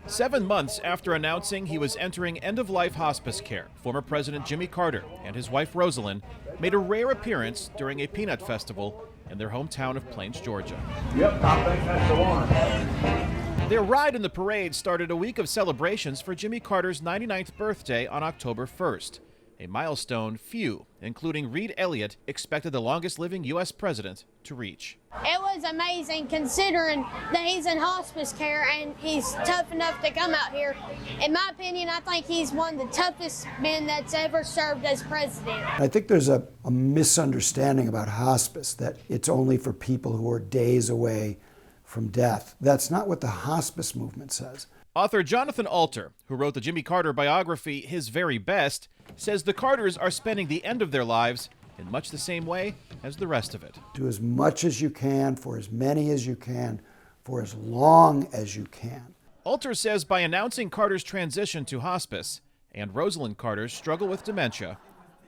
7 months after announcing he was entering end-of-life hospice care, former President Jimmy Carter and his wife Rosalind made a rare appearance during a peanut festival in their hometown of Plains, Georgia. Yep, I think that's the one. Their ride in the parade started a week of celebrations for Jimmy Carter's 99th birthday on October 1st, a milestone few, including Reed Elliott, expected the longest-living U.S. president to reach. It was amazing considering that he's in hospice care and he's tough enough to come out here. In my opinion, I think he's one of the toughest men that's ever served as president. I think there's a misunderstanding about hospice, that it's only for people who are days away from death. That's not what the hospice movement says. Author Jonathan Alter, who wrote the Jimmy Carter biography His Very Best, says the Carters are spending the end of their lives in much the same way as the rest of it. Do as much as you can, for as many as you can, for as long as you can. Alter says by announcing Carter's transition to hospice and Rosalind Carter's struggle with dementia,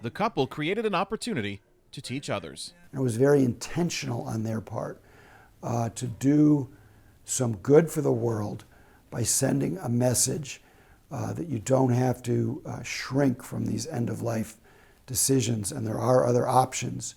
the couple created an opportunity to teach others. It was very intentional on their part to do some good for the world by sending a message that you don't have to shrink from these end-of-life decisions, and there are other options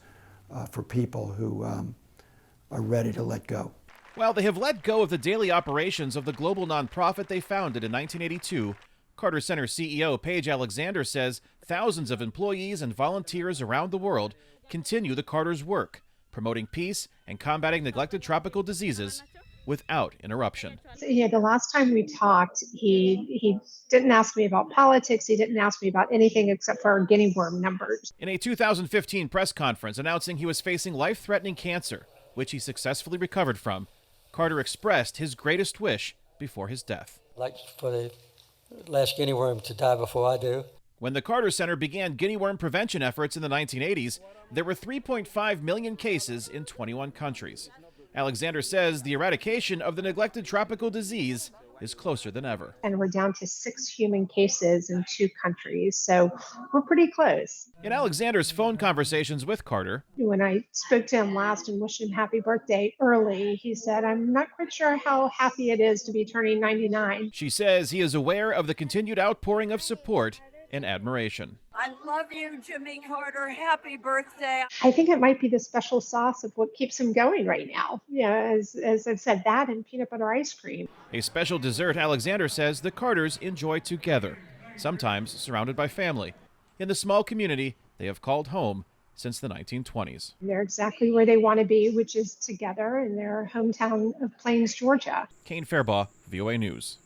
for people who are ready to let go. While they have let go of the daily operations of the global nonprofit they founded in 1982, Carter Center CEO Paige Alexander says thousands of employees and volunteers around the world continue the Carters' work, promoting peace and combating neglected tropical diseases without interruption. Yeah, the last time we talked, he didn't ask me about politics. He didn't ask me about anything except for our guinea worm numbers. In a 2015 press conference announcing he was facing life-threatening cancer, which he successfully recovered from, Carter expressed his greatest wish before his death. I'd like for the last guinea worm to die before I do. When the Carter Center began guinea worm prevention efforts in the 1980s, there were 3.5 million cases in 21 countries. Alexander says the eradication of the neglected tropical disease is closer than ever. And we're down to 6 human cases in 2 countries, so we're pretty close. In Alexander's phone conversations with Carter, when I spoke to him last and wished him happy birthday early, he said, "I'm not quite sure how happy it is to be turning 99. She says he is aware of the continued outpouring of support and admiration. I love you, Jimmy Carter. Happy birthday. I think it might be the special sauce of what keeps him going right now. Yeah, as I've said, that and peanut butter ice cream. A special dessert Alexander says the Carters enjoy together, sometimes surrounded by family, in the small community they have called home since the 1920s. They're exactly where they want to be, which is together in their hometown of Plains, Georgia. Kane, Farabaugh, VOA News.